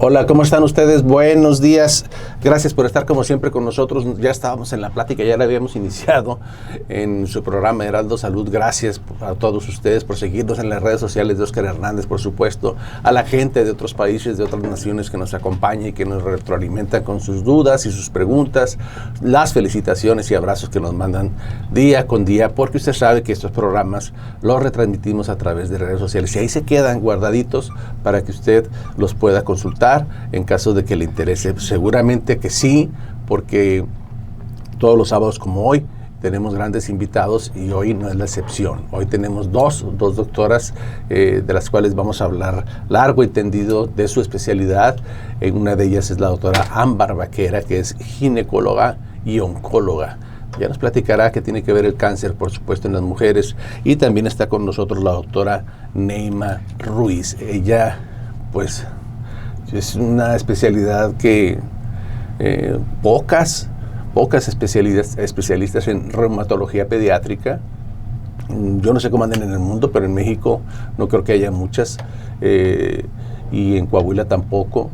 Hola, ¿cómo están ustedes? Buenos días. Gracias por estar como siempre con nosotros. Ya estábamos en la plática, ya la habíamos iniciado en su programa Heraldo Salud. Gracias a todos ustedes por seguirnos en las redes sociales de Óscar Hernández, por supuesto. A la gente de otros países, de otras naciones que nos acompaña y que nos retroalimentan con sus dudas y sus preguntas. Las felicitaciones y abrazos que nos mandan día con día, porque usted sabe que estos programas los retransmitimos a través de redes sociales y ahí se quedan guardaditos para que usted los pueda consultar en caso de que le interese. Seguramente que sí, porque todos los sábados como hoy tenemos grandes invitados y hoy no es la excepción. Hoy tenemos dos doctoras de las cuales vamos a hablar largo y tendido de su especialidad. Una de ellas es la doctora Ámbar Vaquera, que es ginecóloga y oncóloga. Ya nos platicará qué tiene que ver el cáncer, por supuesto, en las mujeres. Y también está con nosotros la doctora Neima Ruiz. Ella, pues, es una especialidad que pocas especialistas en reumatología pediátrica. Yo no sé cómo andan en el mundo, pero en México no creo que haya muchas, y en Coahuila tampoco.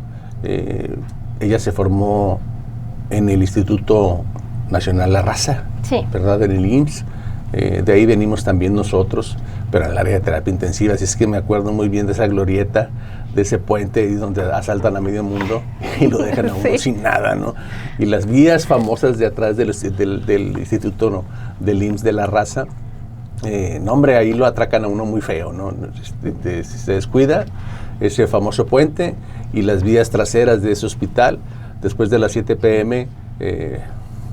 Ella se formó en el Instituto Nacional La Raza, sí, ¿verdad? En el IMSS. De ahí venimos también nosotros, pero en el área de terapia intensiva. Así es que me acuerdo muy bien de esa glorieta, de ese puente ahí donde asaltan a medio mundo y lo dejan a uno sí, sin nada, ¿no? Y las vías famosas de atrás del instituto, ¿no?, del IMSS de La Raza, no, hombre, ahí lo atracan a uno muy feo, ¿no? Si se descuida, ese famoso puente y las vías traseras de ese hospital, después de las 7 p.m.,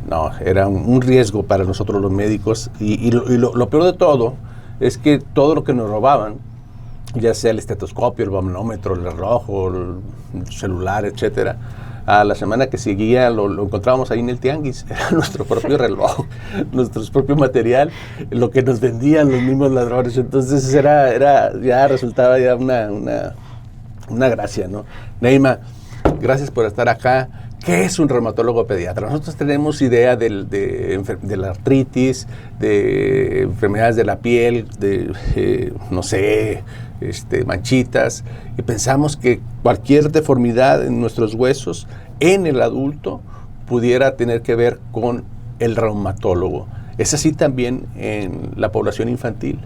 no, era un riesgo para nosotros los médicos. Y lo peor de todo es que todo lo que nos robaban, ya sea el estetoscopio, el manómetro, el reloj, el celular, etcétera, a la semana que seguía lo encontrábamos ahí en el tianguis. Era nuestro propio reloj, nuestro propio material, lo que nos vendían los mismos ladrones. Entonces ya resultaba ya una gracia, ¿no? Neima, gracias por estar acá. ¿Qué es un reumatólogo pediatra? Nosotros tenemos idea de la artritis, de enfermedades de la piel, de, no sé, manchitas, y pensamos que cualquier deformidad en nuestros huesos, en el adulto, pudiera tener que ver con el reumatólogo. ¿Es así también en la población infantil?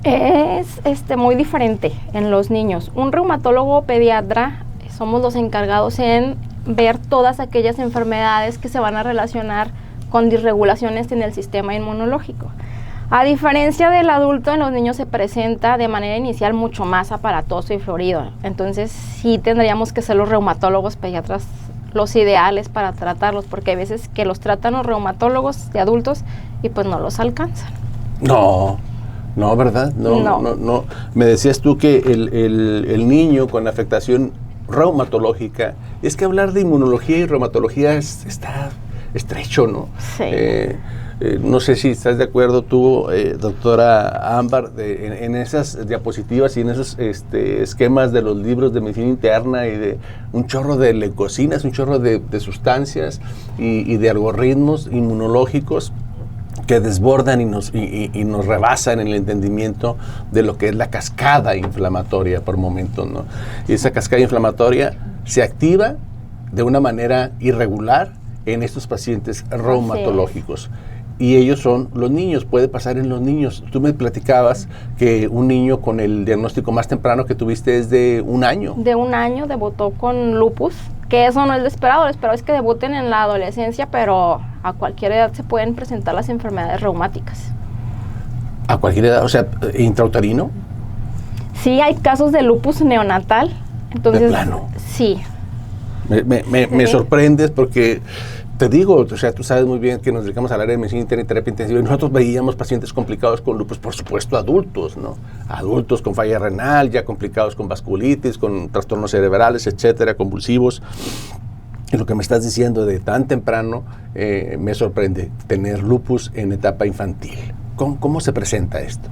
es muy diferente en los niños. Un reumatólogo pediatra somos los encargados en ver todas aquellas enfermedades que se van a relacionar con disregulaciones en el sistema inmunológico. A diferencia del adulto, en los niños se presenta de manera inicial mucho más aparatoso y florido. Entonces sí tendríamos que ser los reumatólogos pediatras los ideales para tratarlos, porque hay veces que los tratan los reumatólogos de adultos y pues no los alcanzan. No, ¿verdad? No. Me decías tú que el niño con afectación reumatológica, es que hablar de inmunología y reumatología está estrecho, ¿no? Sí. No sé si estás de acuerdo tú, doctora Ámbar, en esas diapositivas y en esos esquemas de los libros de medicina interna y de un chorro de leucocinas, un chorro de sustancias y de algoritmos inmunológicos que desbordan y nos rebasan en el entendimiento de lo que es la cascada inflamatoria por momentos, ¿no? Y esa cascada inflamatoria se activa de una manera irregular en estos pacientes reumatológicos. Y ellos son los niños, puede pasar en los niños. Tú me platicabas que un niño con el diagnóstico más temprano que tuviste es de 1 año. De 1 año debutó con lupus, que eso no es lo esperado es que debuten en la adolescencia, pero a cualquier edad se pueden presentar las enfermedades reumáticas. ¿A cualquier edad? O sea, ¿intrauterino? Sí, hay casos de lupus neonatal. Entonces, ¿de plano? Sí. Me sorprendes porque te digo, o sea, tú sabes muy bien que nos dedicamos al área de medicina interna y terapia intensiva y nosotros veíamos pacientes complicados con lupus, por supuesto adultos, ¿no? Adultos con falla renal, ya complicados con vasculitis, con trastornos cerebrales, etcétera, convulsivos. Y lo que me estás diciendo de tan temprano me sorprende, tener lupus en etapa infantil. ¿Cómo se presenta esto?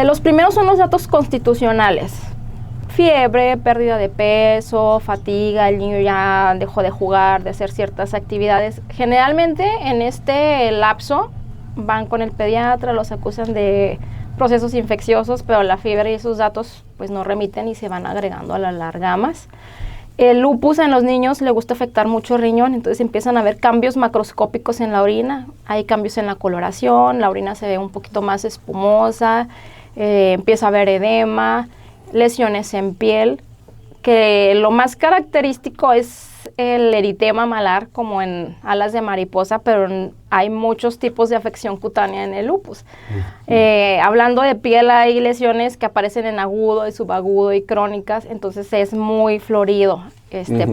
Los primeros son los datos constitucionales. Fiebre, pérdida de peso, fatiga, el niño ya dejó de jugar, de hacer ciertas actividades. Generalmente en este lapso van con el pediatra, los acusan de procesos infecciosos, pero la fiebre y esos datos pues no remiten y se van agregando a la larga más. El lupus en los niños le gusta afectar mucho el riñón, entonces empiezan a haber cambios macroscópicos en la orina, hay cambios en la coloración, la orina se ve un poquito más espumosa, empieza a haber edema, lesiones en piel, que lo más característico es el eritema malar, como en alas de mariposa, pero hay muchos tipos de afección cutánea en el lupus. Hablando de piel, hay lesiones que aparecen en agudo, y subagudo y crónicas, entonces es muy florido.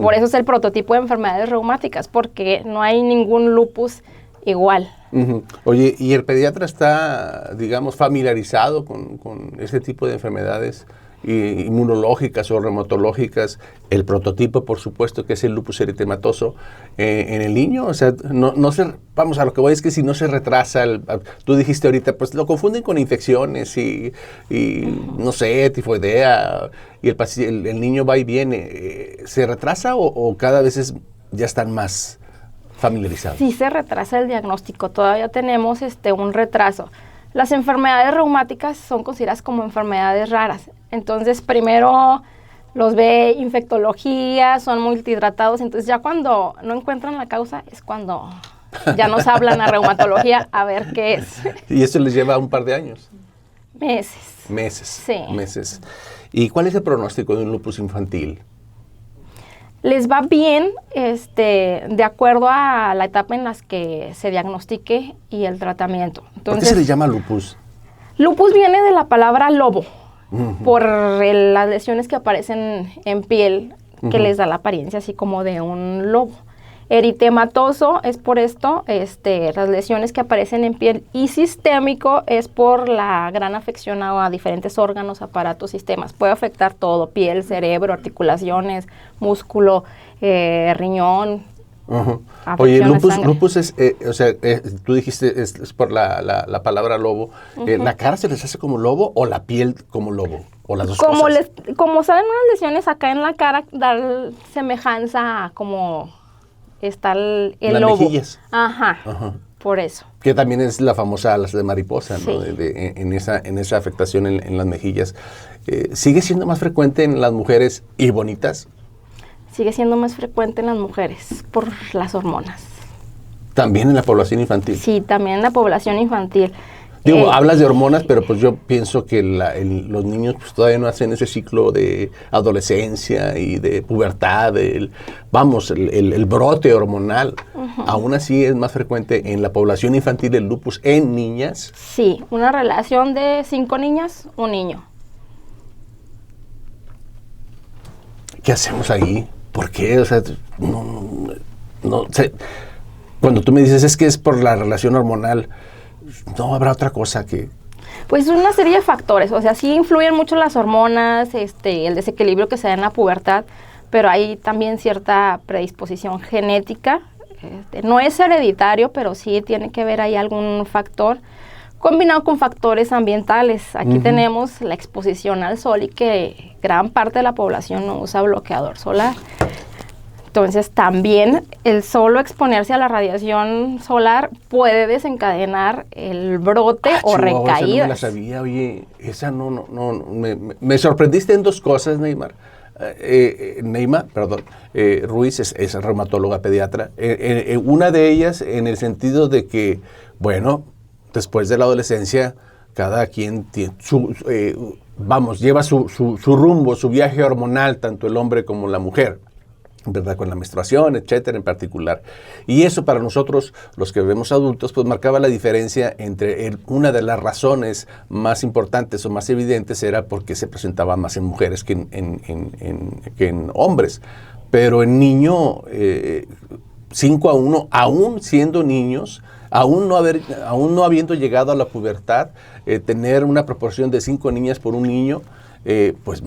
Por eso es el prototipo de enfermedades reumáticas, porque no hay ningún lupus igual. Oye, ¿y el pediatra está, digamos, familiarizado con ese tipo de enfermedades inmunológicas o reumatológicas? El prototipo, por supuesto, que es el lupus eritematoso en el niño. O sea, vamos, a lo que voy es que si no se retrasa, tú dijiste ahorita, pues lo confunden con infecciones y no sé, tifoidea, y el niño va y viene. ¿Se retrasa o cada vez ya están más familiarizados? Sí se retrasa el diagnóstico, todavía tenemos un retraso. Las enfermedades reumáticas son consideradas como enfermedades raras, entonces primero los ve infectología, son multihidratados, entonces ya cuando no encuentran la causa es cuando ya nos hablan a reumatología a ver qué es. ¿Y eso les lleva un par de años? Meses. Sí. Meses. ¿Y cuál es el pronóstico de un lupus infantil? Les va bien de acuerdo a la etapa en la que se diagnostique y el tratamiento. Entonces, ¿por qué se le llama lupus? Lupus viene de la palabra lobo, por las lesiones que aparecen en piel, que les da la apariencia así como de un lobo. Eritematoso es por esto, las lesiones que aparecen en piel, y sistémico es por la gran afección a diferentes órganos, aparatos, sistemas. Puede afectar todo: piel, cerebro, articulaciones, músculo, riñón. Oye, lupus es, tú dijiste es por la palabra lobo. ¿La cara se les hace como lobo o la piel como lobo? ¿O las dos cosas? Como salen unas lesiones acá en la cara, dar semejanza a como está el las lobo. Mejillas. Ajá. Por eso. Que también es la famosa alas de mariposa, ¿no? Sí. En esa afectación en las mejillas. ¿Sigue siendo más frecuente en las mujeres y bonitas? Sigue siendo más frecuente en las mujeres por las hormonas. ¿También en la población infantil? Sí, también en la población infantil. Digo, hablas de hormonas, pero pues yo pienso que los niños pues todavía no hacen ese ciclo de adolescencia y de pubertad, el brote hormonal. Aún así es más frecuente en la población infantil el lupus en niñas. Sí, una relación de 5 niñas, un niño. ¿Qué hacemos ahí? ¿Por qué? O sea, no sé. Cuando tú me dices es que es por la relación hormonal, no habrá otra cosa que... Pues una serie de factores, o sea, sí influyen mucho las hormonas, el desequilibrio que se da en la pubertad, pero hay también cierta predisposición genética. No es hereditario, pero sí tiene que ver ahí algún factor, combinado con factores ambientales. Aquí tenemos la exposición al sol y que gran parte de la población no usa bloqueador solar. Entonces también el solo exponerse a la radiación solar puede desencadenar el brote o recaídas. Esa no me la sabía, oye, esa no, me sorprendiste en dos cosas, Neymar. Ruiz es reumatóloga pediatra. Una de ellas en el sentido de que, bueno, después de la adolescencia, cada quien tiene lleva su rumbo, su viaje hormonal, tanto el hombre como la mujer, ¿verdad? Con la menstruación, etcétera, en particular. Y eso para nosotros, los que vemos adultos, pues marcaba la diferencia entre una de las razones más importantes o más evidentes era porque se presentaba más en mujeres que en hombres. Pero en niño, 5-1, aún siendo niños, aún no habiendo llegado a la pubertad, tener una proporción de 5 niñas por un niño, pues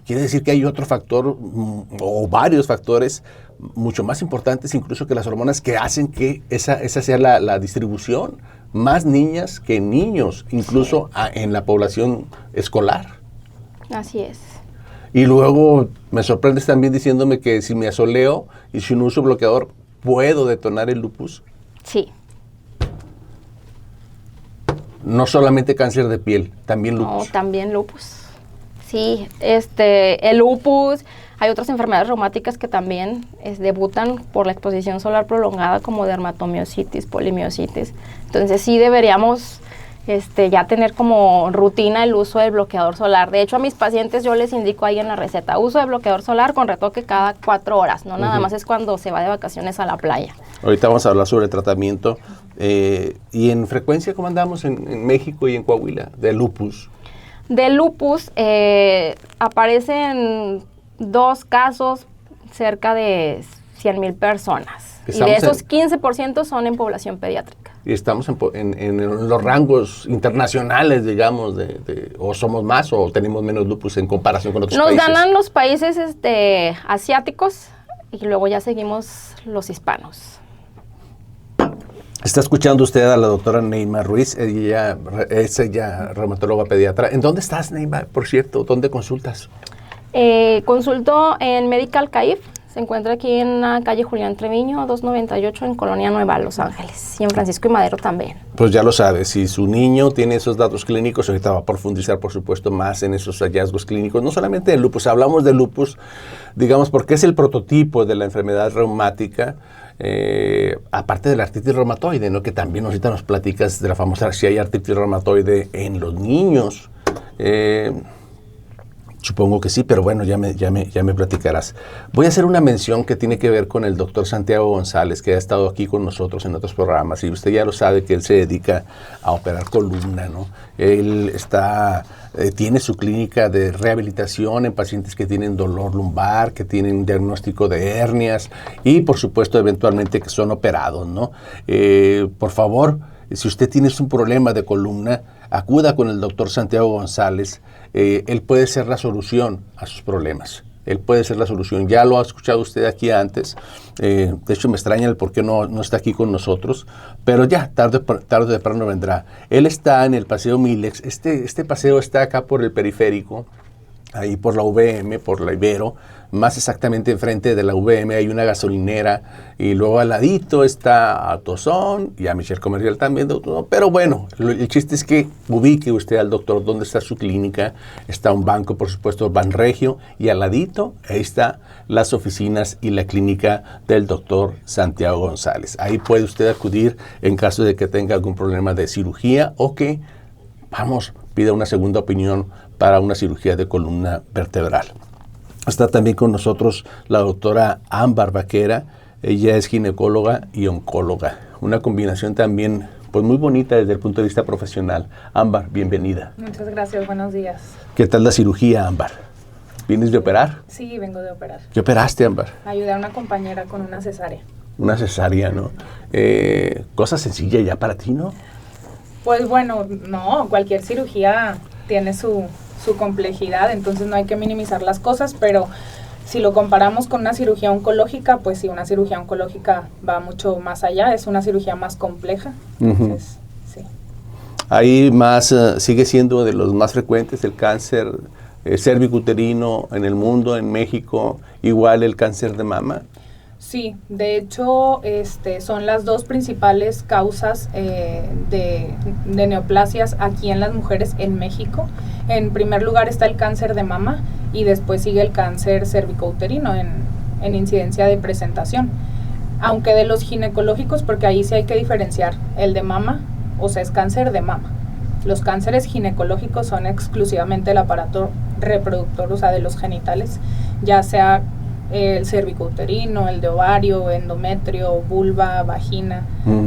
quiere decir que hay otro factor o varios factores mucho más importantes incluso que las hormonas que hacen que esa sea la distribución. Más niñas que niños, incluso en la población escolar. Así es. Y luego me sorprendes también diciéndome que si me asoleo y si no uso bloqueador, ¿puedo detonar el lupus? Sí. no solamente cáncer de piel, también lupus. No, también lupus. Sí, el lupus, hay otras enfermedades reumáticas que también debutan por la exposición solar prolongada, como dermatomiositis, polimiositis. Entonces sí deberíamos ya tener como rutina el uso del bloqueador solar. De hecho, a mis pacientes yo les indico ahí en la receta, uso de bloqueador solar con retoque cada 4 horas, no nada más es cuando se va de vacaciones a la playa. Ahorita vamos a hablar sobre el tratamiento. ¿Y en frecuencia cómo andamos en México y en Coahuila de lupus? De lupus aparecen 2 casos cerca de 100,000 personas. Y de esos 15% son en población pediátrica. Y estamos en los rangos internacionales, digamos, o somos más o tenemos menos lupus en comparación con otros países. Nos ganan los países asiáticos y luego ya seguimos los hispanos. Está escuchando usted a la doctora Neima Ruiz, ella es reumatóloga pediatra. ¿En dónde estás, Neima, por cierto? ¿Dónde consultas? Consulto en Medical CAIF. Se encuentra aquí en la calle Julián Treviño, 298, en Colonia Nueva, Los Ángeles. Y en Francisco y Madero también. Pues ya lo sabe, si su niño tiene esos datos clínicos, ahorita va a profundizar, por supuesto, más en esos hallazgos clínicos. No solamente de lupus, hablamos de lupus, digamos, porque es el prototipo de la enfermedad reumática, aparte de la artritis reumatoide, ¿no? Que también ahorita nos platicas de la famosa, si hay artritis reumatoide en los niños. Supongo que sí, pero bueno, ya me platicarás. Voy a hacer una mención que tiene que ver con el doctor Santiago González, que ha estado aquí con nosotros en otros programas, y usted ya lo sabe que él se dedica a operar columna, ¿no? Él tiene su clínica de rehabilitación en pacientes que tienen dolor lumbar, que tienen diagnóstico de hernias y, por supuesto, eventualmente que son operados, ¿no? Por favor, si usted tiene un problema de columna, acuda con el doctor Santiago González. Él puede ser la solución a sus problemas. Él puede ser la solución. Ya lo ha escuchado usted aquí antes. De hecho, me extraña el por qué no está aquí con nosotros. Pero ya, tarde o temprano vendrá. Él está en el Paseo Milex. Este paseo está acá por el periférico, ahí por la VM, por la Ibero. Más exactamente enfrente de la VM hay una gasolinera y luego al ladito está Autozón y a Michelle Comercial también. Pero bueno, el chiste es que ubique usted al doctor donde está su clínica. Está un banco, por supuesto, Banregio, y al ladito ahí está las oficinas y la clínica del doctor Santiago González. Ahí puede usted acudir en caso de que tenga algún problema de cirugía o que, pida una segunda opinión para una cirugía de columna vertebral. Está también con nosotros la doctora Ámbar Vaquera. Ella es ginecóloga y oncóloga. Una combinación también pues muy bonita desde el punto de vista profesional. Ámbar, bienvenida. Muchas gracias, buenos días. ¿Qué tal la cirugía, Ámbar? ¿Vienes de operar? Sí, vengo de operar. ¿Qué operaste, Ámbar? Ayudé a una compañera con una cesárea. Una cesárea, ¿no? Cosa sencilla ya para ti, ¿no? Pues bueno, no, cualquier cirugía tiene su complejidad, entonces no hay que minimizar las cosas, pero si lo comparamos con una cirugía oncológica, pues sí, una cirugía oncológica va mucho más allá, es una cirugía más compleja. Entonces, sí. Ahí sigue siendo de los más frecuentes el cáncer cervicuterino en el mundo, en México, igual el cáncer de mama. Sí, de hecho son las 2 principales causas de neoplasias aquí en las mujeres en México. En primer lugar está el cáncer de mama y después sigue el cáncer cervicouterino en incidencia de presentación. Aunque de los ginecológicos, porque ahí sí hay que diferenciar, el de mama, o sea, es cáncer de mama. Los cánceres ginecológicos son exclusivamente el aparato reproductor, o sea, de los genitales, ya sea el cervicouterino, el de ovario, endometrio, vulva, vagina,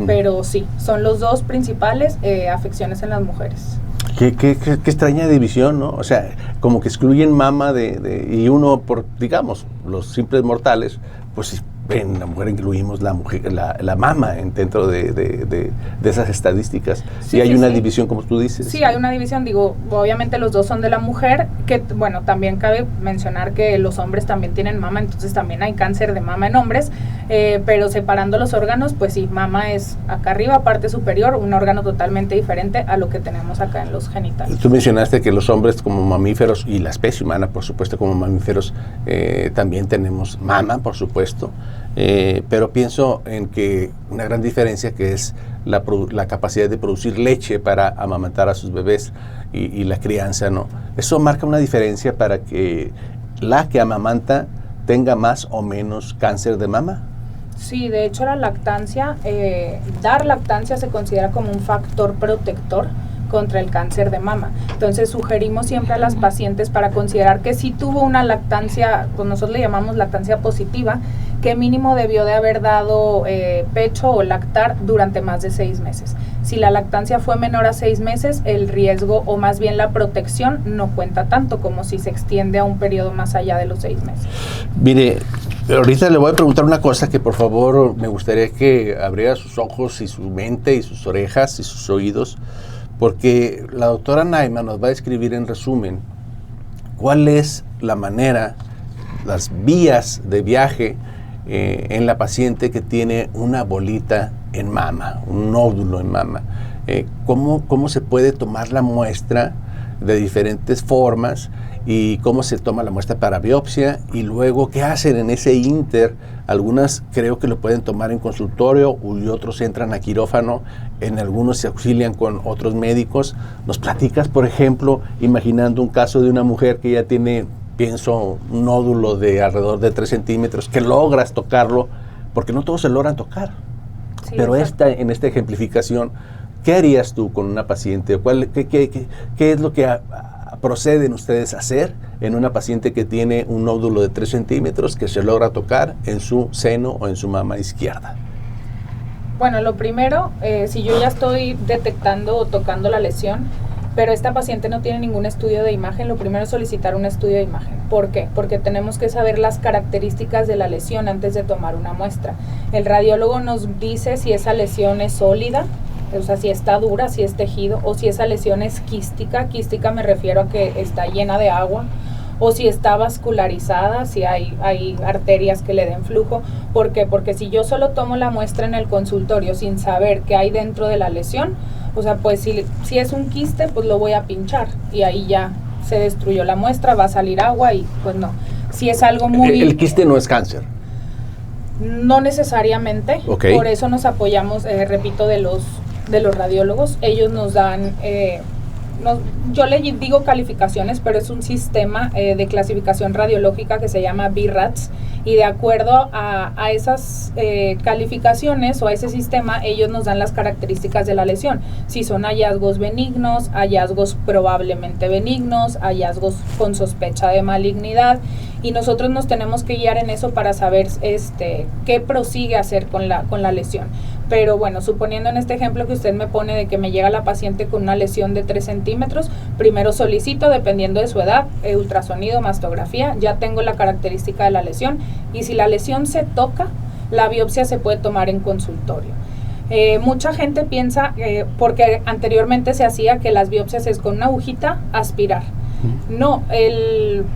pero sí, son los 2 principales afecciones en las mujeres. Qué extraña división, ¿no? O sea, como que excluyen mama y uno, por, digamos, los simples mortales, pues en la mujer incluimos la mama dentro de esas estadísticas. Sí, y hay una división, como tú dices. Sí, hay una división, digo, obviamente los 2 son de la mujer, que bueno, también cabe mencionar que los hombres también tienen mama, entonces también hay cáncer de mama en hombres, pero separando los órganos, pues sí, mama es acá arriba, parte superior, un órgano totalmente diferente a lo que tenemos acá en los genitales. Tú mencionaste que los hombres como mamíferos y la especie humana, por supuesto, como mamíferos, también tenemos mama, por supuesto. pero pienso en que una gran diferencia que es la capacidad de producir leche para amamantar a sus bebés y la crianza, ¿no? Eso marca una diferencia para que la que amamanta tenga más o menos cáncer de mama. Sí, de hecho la lactancia, dar lactancia se considera como un factor protector contra el cáncer de mama. Entonces sugerimos siempre a las pacientes para considerar que si tuvo una lactancia, pues nosotros le llamamos lactancia positiva, que mínimo debió de haber dado pecho o lactar durante más de 6 meses. Si la lactancia fue menor a 6 meses, el riesgo o más bien la protección no cuenta tanto como si se extiende a un periodo más allá de los 6 meses. Mire, ahorita le voy a preguntar una cosa que por favor me gustaría que abriera sus ojos y su mente y sus orejas y sus oídos, porque la doctora Naima nos va a describir en resumen cuál es la manera, las vías de viaje en la paciente que tiene una bolita en mama, un nódulo en mama. ¿Cómo se puede tomar la muestra de diferentes formas y cómo se toma la muestra para biopsia y luego qué hacen en ese inter? Algunas creo que lo pueden tomar en consultorio y otros entran a quirófano, en algunos se auxilian con otros médicos. ¿Nos platicas, por ejemplo, imaginando un caso de una mujer que ya tiene, pienso, un nódulo de alrededor de 3 centímetros, que logras tocarlo, porque no todos se logran tocar? Sí, pero en esta ejemplificación, ¿qué harías tú con una paciente? ¿Qué es lo que proceden ustedes a hacer en una paciente que tiene un nódulo de 3 centímetros que se logra tocar en su seno o en su mama izquierda? Bueno, lo primero, si yo ya estoy detectando o tocando la lesión, pero esta paciente no tiene ningún estudio de imagen, lo primero es solicitar un estudio de imagen. ¿Por qué? Porque tenemos que saber las características de la lesión antes de tomar una muestra. El radiólogo nos dice si esa lesión es sólida, o sea, si está dura, si es tejido, o si esa lesión es quística. Quística me refiero a que está llena de agua, o si está vascularizada, si hay arterias que le den flujo. ¿Por qué? Porque si yo solo tomo la muestra en el consultorio sin saber qué hay dentro de la lesión, o sea, pues si es un quiste, pues lo voy a pinchar y ahí ya se destruyó la muestra, va a salir agua y pues no. Si es algo muy... El quiste no es cáncer. No necesariamente, Okay. Por eso nos apoyamos, repito, de los radiólogos. Ellos nos dan, yo le digo calificaciones, pero es un sistema de clasificación radiológica que se llama BRADS, y de acuerdo a esas calificaciones o a ese sistema, ellos nos dan las características de la lesión. Si son hallazgos benignos, hallazgos probablemente benignos, hallazgos con sospecha de malignidad, y nosotros nos tenemos que guiar en eso para saber qué prosigue hacer con la lesión. Pero bueno, suponiendo en este ejemplo que usted me pone de que me llega la paciente con una lesión de 3 centímetros, primero solicito, dependiendo de su edad, ultrasonido, mastografía, ya tengo la característica de la lesión, y si la lesión se toca, la biopsia se puede tomar en consultorio. Mucha gente piensa, porque anteriormente se hacía que las biopsias es con una agujita, aspirar. No,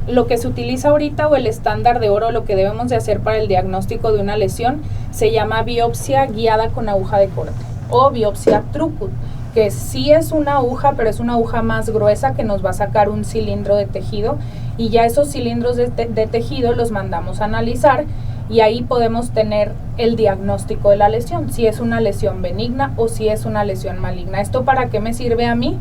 lo que se utiliza ahorita o el estándar de oro, lo que debemos de hacer para el diagnóstico de una lesión, se llama biopsia guiada con aguja de corte o biopsia Trucut, que sí es una aguja, pero es una aguja más gruesa que nos va a sacar un cilindro de tejido, y ya esos cilindros de tejido los mandamos a analizar y ahí podemos tener el diagnóstico de la lesión, si es una lesión benigna o si es una lesión maligna. ¿Esto para qué me sirve a mí?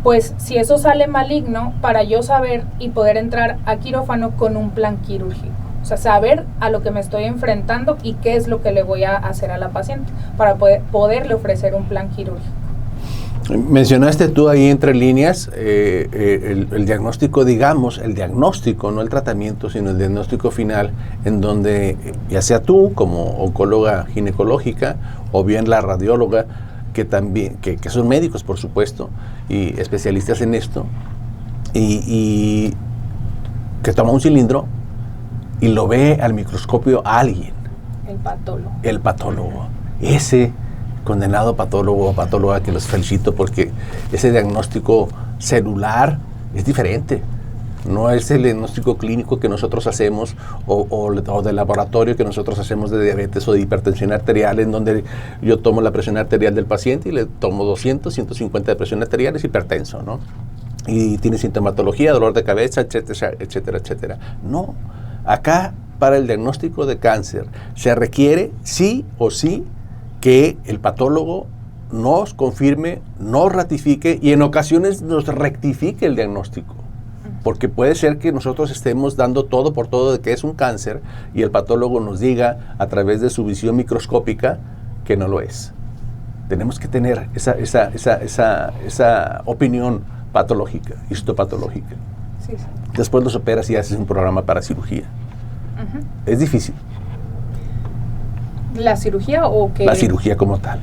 Pues si eso sale maligno, para yo saber y poder entrar a quirófano con un plan quirúrgico. O sea, saber a lo que me estoy enfrentando y qué es lo que le voy a hacer a la paciente para poderle ofrecer un plan quirúrgico. Mencionaste tú ahí entre líneas el diagnóstico, digamos, el diagnóstico, no el tratamiento, sino el diagnóstico final, en donde ya sea tú como oncóloga ginecológica o bien la radióloga, que también, que son médicos, por supuesto, y especialistas en esto, y que toma un cilindro y lo ve al microscopio a alguien. El patólogo. Ese condenado patólogo o patóloga, que los felicito, porque ese diagnóstico celular es diferente. No es el diagnóstico clínico que nosotros hacemos o de laboratorio que nosotros hacemos de diabetes o de hipertensión arterial, en donde yo tomo la presión arterial del paciente y le tomo 200, 150 de presión arterial, es hipertenso, ¿no? Y tiene sintomatología, dolor de cabeza, etcétera, etcétera, etcétera. No, acá para el diagnóstico de cáncer se requiere sí o sí que el patólogo nos confirme, nos ratifique y en ocasiones nos rectifique el diagnóstico. Porque puede ser que nosotros estemos dando todo por todo de que es un cáncer y el patólogo nos diga a través de su visión microscópica que no lo es. Tenemos que tener esa opinión patológica, histopatológica. Sí, sí. Después los operas y haces un programa para cirugía. Es difícil. ¿La cirugía o qué? La cirugía como tal.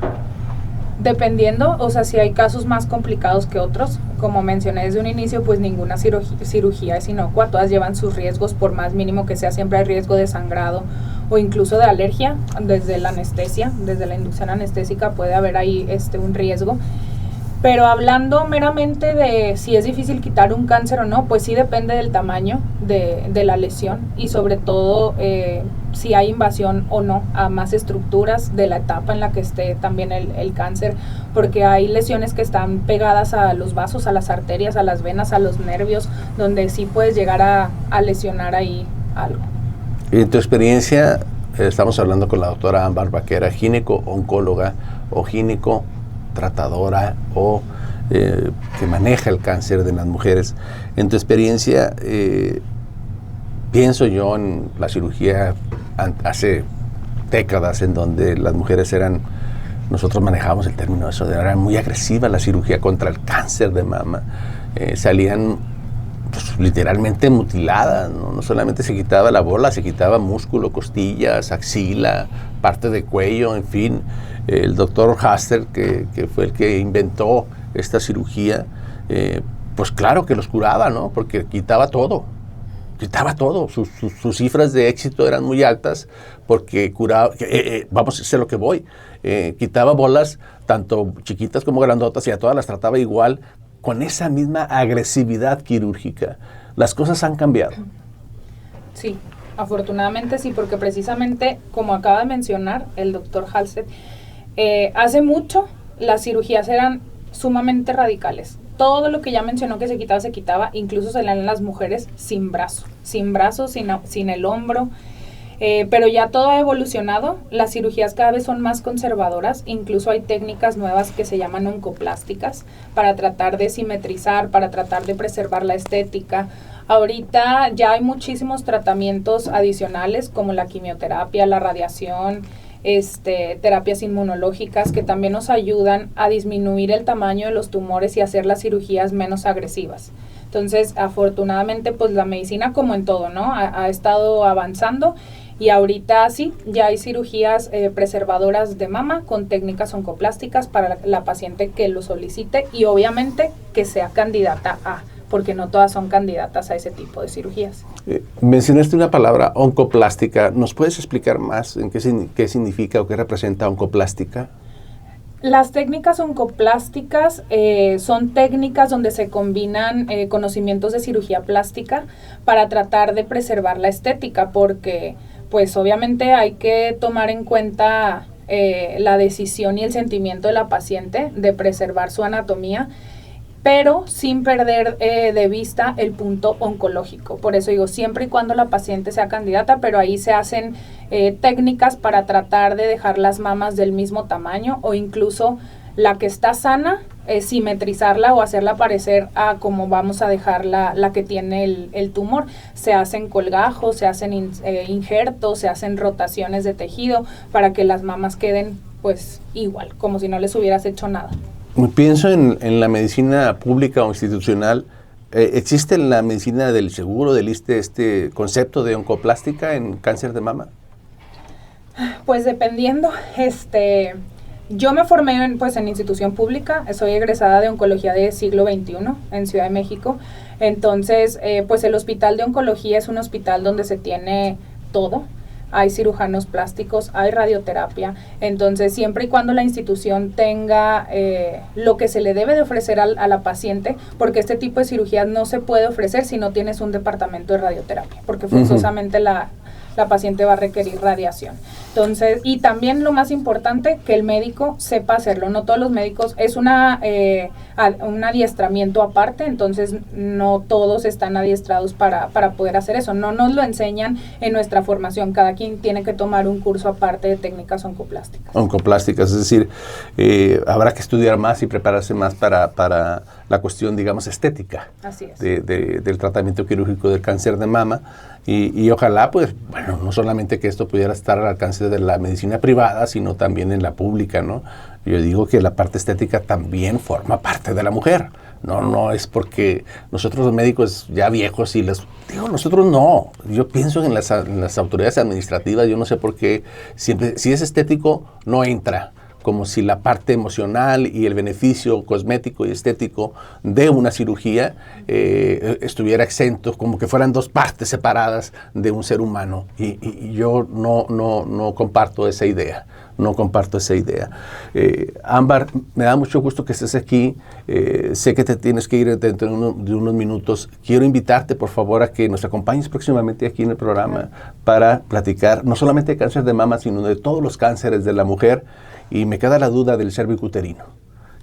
Dependiendo, o sea, si hay casos más complicados que otros, como mencioné desde un inicio, pues ninguna cirugía es inocua, todas llevan sus riesgos, por más mínimo que sea, siempre hay riesgo de sangrado o incluso de alergia, desde la anestesia, desde la inducción anestésica puede haber ahí un riesgo. Pero hablando meramente de si es difícil quitar un cáncer o no, pues sí depende del tamaño de la lesión y sobre todo si hay invasión o no a más estructuras de la etapa en la que esté también el cáncer, porque hay lesiones que están pegadas a los vasos, a las arterias, a las venas, a los nervios, donde sí puedes llegar a lesionar ahí algo. Y en tu experiencia, estamos hablando con la doctora Ámbar Vaquera, gineco-oncóloga o gineco-tratadora o que maneja el cáncer de las mujeres. En tu experiencia, pienso yo en la cirugía hace décadas en donde las mujeres eran, nosotros manejábamos el término eso, era muy agresiva la cirugía contra el cáncer de mama. Salían pues, literalmente mutiladas, ¿no? No solamente se quitaba la bola, se quitaba músculo, costillas, axila, parte de cuello, en fin. El doctor Haster, que fue el que inventó esta cirugía, pues claro que los curaba, ¿no? Porque quitaba todo. Sus cifras de éxito eran muy altas porque curaba, vamos, sé lo que voy, quitaba bolas tanto chiquitas como grandotas y a todas las trataba igual con esa misma agresividad quirúrgica. Las cosas han cambiado. Sí, afortunadamente sí, porque precisamente como acaba de mencionar el doctor Halsted, hace mucho las cirugías eran sumamente radicales. Todo lo que ya mencionó que se quitaba, incluso se le dan las mujeres sin brazo, sin el hombro, pero ya todo ha evolucionado, las cirugías cada vez son más conservadoras, incluso hay técnicas nuevas que se llaman oncoplásticas para tratar de simetrizar, para tratar de preservar la estética. Ahorita ya hay muchísimos tratamientos adicionales como la quimioterapia, la radiación, terapias inmunológicas que también nos ayudan a disminuir el tamaño de los tumores y hacer las cirugías menos agresivas. Entonces, afortunadamente, pues la medicina, como en todo, ¿no? Ha estado avanzando y ahorita sí, ya hay cirugías preservadoras de mama con técnicas oncoplásticas para la paciente que lo solicite y obviamente que sea candidata a, porque no todas son candidatas a ese tipo de cirugías. Mencionaste una palabra, oncoplástica. ¿Nos puedes explicar más en qué significa o qué representa oncoplástica? Las técnicas oncoplásticas son técnicas donde se combinan conocimientos de cirugía plástica para tratar de preservar la estética, porque pues obviamente hay que tomar en cuenta la decisión y el sentimiento de la paciente de preservar su anatomía, pero sin perder de vista el punto oncológico. Por eso digo, siempre y cuando la paciente sea candidata, pero ahí se hacen técnicas para tratar de dejar las mamas del mismo tamaño o incluso la que está sana, simetrizarla o hacerla parecer a como vamos a dejar la que tiene el tumor. Se hacen colgajos, se hacen injertos, se hacen rotaciones de tejido para que las mamas queden pues igual, como si no les hubieras hecho nada. Pienso en la medicina pública o institucional. ¿Existe en la medicina del seguro, del ISSSTE, este concepto de oncoplástica en cáncer de mama? Pues dependiendo, yo me formé en institución pública, soy egresada de oncología de siglo XXI en Ciudad de México, entonces pues el hospital de oncología es un hospital donde se tiene todo. Hay cirujanos plásticos, hay radioterapia, entonces siempre y cuando la institución tenga lo que se le debe de ofrecer a la paciente, porque este tipo de cirugía no se puede ofrecer si no tienes un departamento de radioterapia, porque forzosamente la paciente va a requerir radiación. Entonces, y también lo más importante, que el médico sepa hacerlo. No todos los médicos, es un adiestramiento aparte, entonces no todos están adiestrados para poder hacer eso. No nos lo enseñan en nuestra formación. Cada quien tiene que tomar un curso aparte de técnicas oncoplásticas. Oncoplásticas, es decir, habrá que estudiar más y prepararse más para la cuestión, digamos, estética. Así es. Del tratamiento quirúrgico del cáncer de mama. Y ojalá, pues, bueno, no solamente que esto pudiera estar al alcance de la medicina privada, sino también en la pública, ¿no? Yo digo que la parte estética también forma parte de la mujer. No es porque nosotros los médicos ya viejos nosotros no. Yo pienso en las autoridades administrativas, yo no sé por qué siempre, si es estético, no entra. Como si la parte emocional y el beneficio cosmético y estético de una cirugía estuviera exento, como que fueran dos partes separadas de un ser humano. Y yo no comparto esa idea. No comparto esa idea. Ámbar, me da mucho gusto que estés aquí. Sé que te tienes que ir dentro de unos minutos. Quiero invitarte, por favor, a que nos acompañes próximamente aquí en el programa para platicar no solamente de cáncer de mama, sino de todos los cánceres de la mujer. Y me queda la duda del cervicuterino.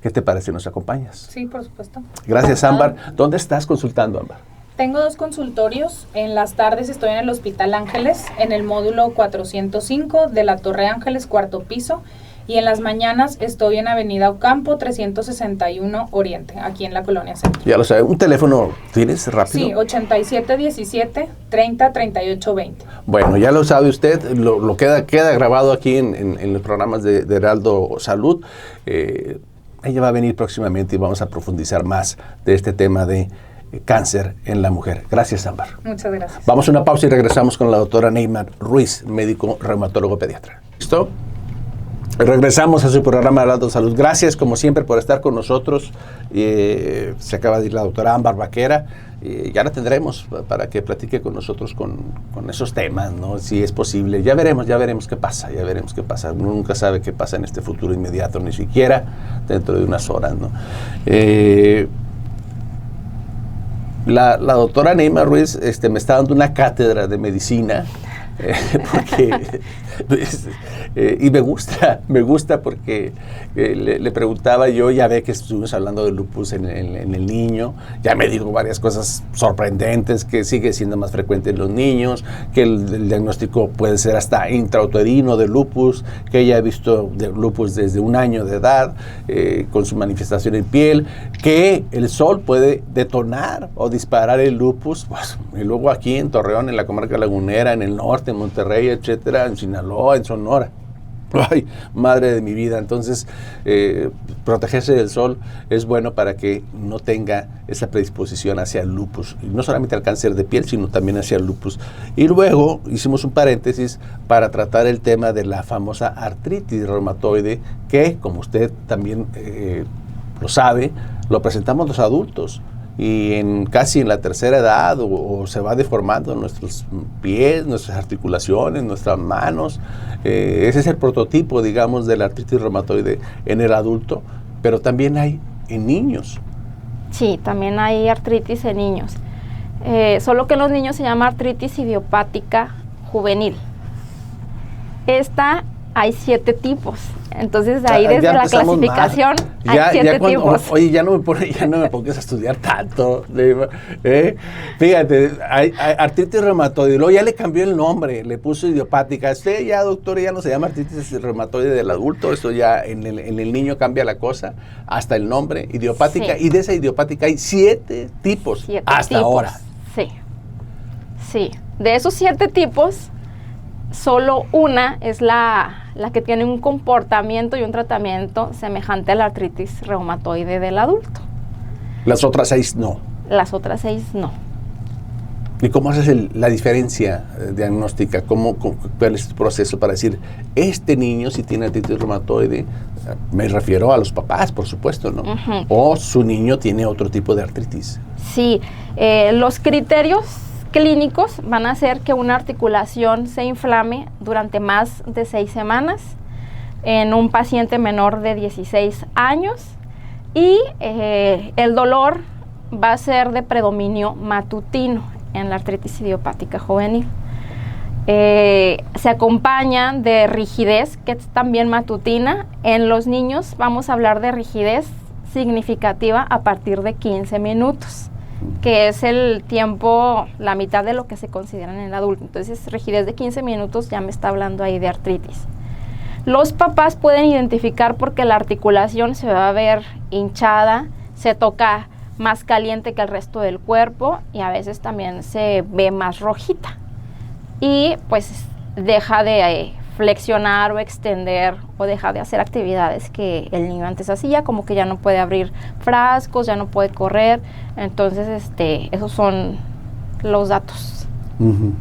¿Qué te parece? ¿Nos acompañas? Sí, por supuesto. Gracias, Ámbar. ¿Dónde estás consultando, Ámbar? Tengo 2 consultorios. En las tardes estoy en el Hospital Ángeles, en el módulo 405 de la Torre Ángeles, 4º piso. Y en las mañanas estoy en Avenida Ocampo, 361 Oriente, aquí en la Colonia Centro. Ya lo sabes. ¿Un teléfono tienes rápido? Sí, 8717-303820. Bueno, ya lo sabe usted, lo queda grabado aquí en los programas de Heraldo Salud. Ella va a venir próximamente y vamos a profundizar más de este tema de cáncer en la mujer. Gracias, Ámbar. Muchas gracias. Vamos a una pausa y regresamos con la doctora Neymar Ruiz, médico reumatólogo pediatra. ¿Listo? Regresamos a su programa Heraldo Salud. Gracias, como siempre, por estar con nosotros. Se acaba de ir la doctora Ámbar Vaquera. Ya la tendremos para que platique con nosotros con esos temas, ¿no? Si es posible. Ya veremos qué pasa, Uno nunca sabe qué pasa en este futuro inmediato, ni siquiera dentro de unas horas, ¿no? La doctora Neymar Ruiz me está dando una cátedra de medicina. Y me gusta porque le preguntaba yo, ya ve que estuvimos hablando de lupus en el niño, ya me dijo varias cosas sorprendentes, que sigue siendo más frecuente en los niños, que el diagnóstico puede ser hasta intrauterino de lupus, que ella ha visto de lupus desde 1 año de edad, con su manifestación en piel, que el sol puede detonar o disparar el lupus, pues, y luego aquí en Torreón, en la comarca lagunera, en el norte, en Monterrey, etcétera, en Sinaloa, en Sonora. Ay, madre de mi vida. Entonces, protegerse del sol es bueno para que no tenga esa predisposición hacia el lupus. Y no solamente al cáncer de piel, sino también hacia el lupus. Y luego hicimos un paréntesis para tratar el tema de la famosa artritis reumatoide, que, como usted también lo sabe, lo presentamos los adultos. Y casi en la tercera edad o se va deformando nuestros pies, nuestras articulaciones, nuestras manos. Ese es el prototipo, digamos, de la artritis reumatoide en el adulto, pero también hay en niños. Sí, también hay artritis en niños. Solo que en los niños se llama artritis idiopática juvenil. Esta hay 7 tipos. Entonces, ahí desde la clasificación hay 7 tipos. Oye, ya no me pongas a estudiar tanto. Fíjate, hay artritis reumatoide. Luego ya le cambió el nombre, le puso idiopática. Usted ya, doctor, ya no se llama artritis reumatoide del adulto. Eso ya en el niño cambia la cosa. Hasta el nombre, idiopática. Sí. Y de esa idiopática hay 7 tipos hasta ahora. Sí. De esos 7 tipos, solo una es la que tiene un comportamiento y un tratamiento semejante a la artritis reumatoide del adulto. Las otras 6 no. Las otras 6 no. ¿Y cómo haces la diferencia diagnóstica? ¿Cuál es el proceso para decir, este niño si tiene artritis reumatoide? Me refiero a los papás, por supuesto, ¿no? Uh-huh. O su niño tiene otro tipo de artritis. Sí, los criterios clínicos van a hacer que una articulación se inflame durante más de 6 semanas en un paciente menor de 16 años y el dolor va a ser de predominio matutino en la artritis idiopática juvenil. Se acompañan de rigidez, que es también matutina. En los niños vamos a hablar de rigidez significativa a partir de 15 minutos, que es el tiempo, la mitad de lo que se considera en el adulto. Entonces, rigidez de 15 minutos ya me está hablando ahí de artritis. Los papás pueden identificar porque la articulación se va a ver hinchada, se toca más caliente que el resto del cuerpo y a veces también se ve más rojita. Y pues deja de flexionar o extender o deja de hacer actividades que el niño antes hacía, como que ya no puede abrir frascos, ya no puede correr. Entonces, esos son los datos. Uh-huh.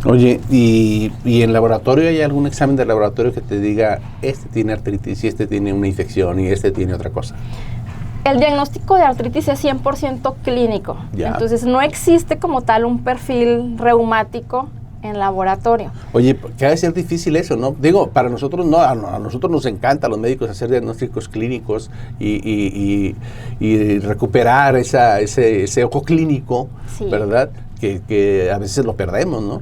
Oye, ¿y en laboratorio hay algún examen de laboratorio que te diga este tiene artritis y este tiene una infección y este tiene otra cosa? El diagnóstico de artritis es 100% clínico. Ya. Entonces, no existe como tal un perfil reumático en laboratorio. Oye, que ha de ser difícil eso, ¿no? Digo, para nosotros no, a nosotros nos encanta a los médicos hacer diagnósticos clínicos y recuperar ese ojo clínico, sí, ¿verdad? Que a veces lo perdemos, ¿no?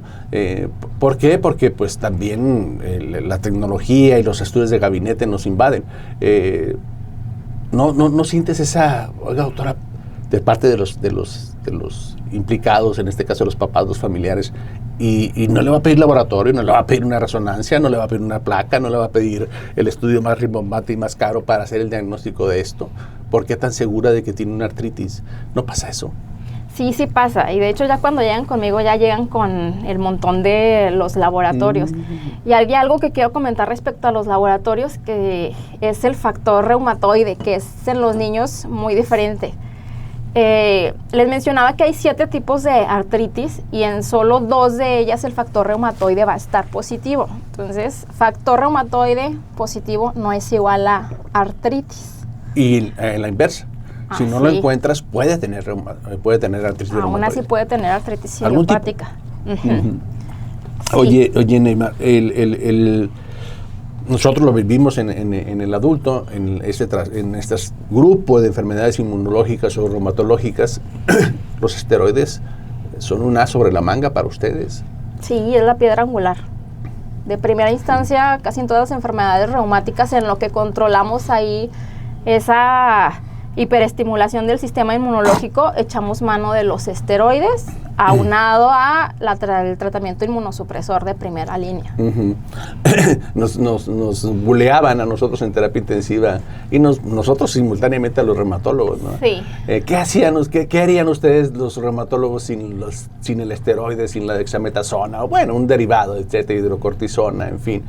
¿Por qué? Porque pues también la tecnología y los estudios de gabinete nos invaden. ¿No sientes esa, oiga, doctora, de parte de los implicados, en este caso los papás, los familiares, y no le va a pedir laboratorio, no le va a pedir una resonancia, no le va a pedir una placa, no le va a pedir el estudio más rimbombante y más caro para hacer el diagnóstico de esto? ¿Por qué tan segura de que tiene una artritis? ¿No pasa eso? Sí, sí pasa. Y de hecho ya cuando llegan conmigo ya llegan con el montón de los laboratorios. Y hay algo que quiero comentar respecto a los laboratorios, que es el factor reumatoide, que es en los niños muy diferente. Les mencionaba que hay 7 tipos de artritis y en solo 2 de ellas el factor reumatoide va a estar positivo. Entonces, factor reumatoide positivo no es igual a artritis. Y en la inversa. Si no lo encuentras, puede tener artritis reumatoide. Aún así puede tener artritis idiopática. Uh-huh. Sí. Oye, Neymar, nosotros lo vivimos en el adulto, en este grupo de enfermedades inmunológicas o reumatológicas. Los esteroides son un as sobre la manga para ustedes. Sí, es la piedra angular. De primera instancia, casi en todas las enfermedades reumáticas, en lo que controlamos ahí esa hiperestimulación del sistema inmunológico, echamos mano de los esteroides, aunado a el tratamiento inmunosupresor de primera línea. Uh-huh. Nos buleaban a nosotros en terapia intensiva y nosotros simultáneamente a los reumatólogos, ¿no? Sí. ¿Qué harían ustedes los reumatólogos sin el esteroide, sin la dexametasona, o bueno, un derivado, etcétera, hidrocortisona, en fin?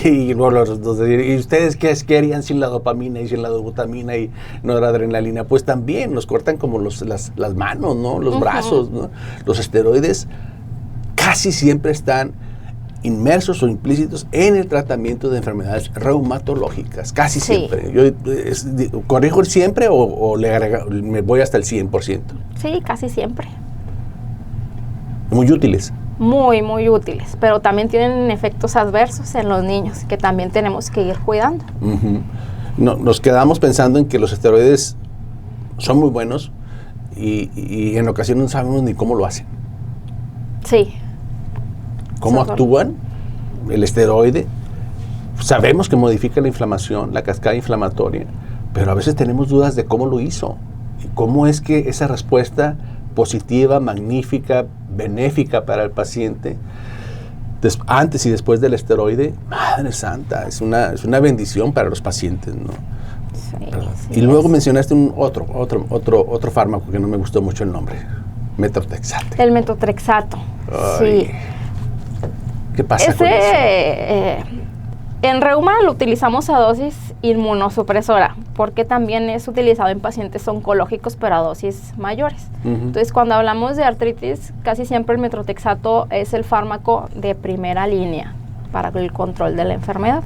Y ustedes qué harían sin la dopamina y sin la dobutamina y noradrenalina? Pues también nos cortan como las manos, ¿no? Los brazos, ¿no? Los esteroides casi siempre están inmersos o implícitos en el tratamiento de enfermedades reumatológicas, casi siempre. Yo ¿corrijo siempre o me voy hasta el 100%? Sí, casi siempre. Muy útiles. Muy, muy útiles, pero también tienen efectos adversos en los niños que también tenemos que ir cuidando. Uh-huh. Nos quedamos pensando en que los esteroides son muy buenos y en ocasiones no sabemos ni cómo lo hacen. Sí. ¿Cómo actúan el esteroide? Sabemos que modifica la inflamación, la cascada inflamatoria, pero a veces tenemos dudas de cómo lo hizo y cómo es que esa respuesta positiva, magnífica, benéfica para el paciente, antes y después del esteroide, Madre Santa, es una bendición para los pacientes, ¿no? Sí, y luego mencionaste otro fármaco que no me gustó mucho el nombre, metotrexato. El metotrexato, sí. ¿Qué pasa con eso? En reuma lo utilizamos a dosis inmunosupresora, porque también es utilizado en pacientes oncológicos, pero a dosis mayores. Uh-huh. Entonces, cuando hablamos de artritis, casi siempre el metotrexato es el fármaco de primera línea para el control de la enfermedad.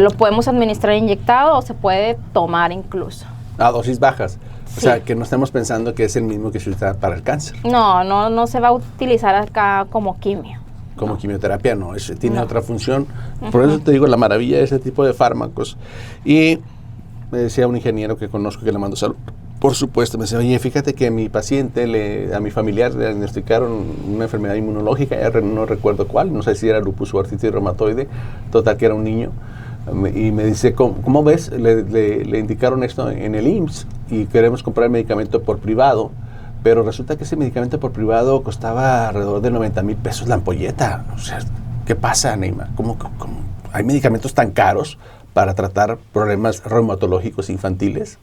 Lo podemos administrar inyectado o se puede tomar incluso. A dosis bajas. Sí. O sea, que no estemos pensando que es el mismo que se usa para el cáncer. No se va a utilizar acá como quimio. Como quimioterapia, no, tiene otra función. Por eso te digo la maravilla de ese tipo de fármacos. Y me decía un ingeniero que conozco, que le mando Por supuesto, me dice, oye, fíjate que a mi paciente, a mi familiar le diagnosticaron una enfermedad inmunológica, ya no recuerdo cuál, no sé si era lupus o artritis reumatoide, total que era un niño. Y me dice, ¿cómo ves? Le indicaron esto en el IMSS y queremos comprar el medicamento por privado, pero resulta que ese medicamento por privado costaba alrededor de 90,000 pesos la ampolleta. O sea, ¿qué pasa, Neima? ¿Cómo hay medicamentos tan caros para tratar problemas reumatológicos infantiles?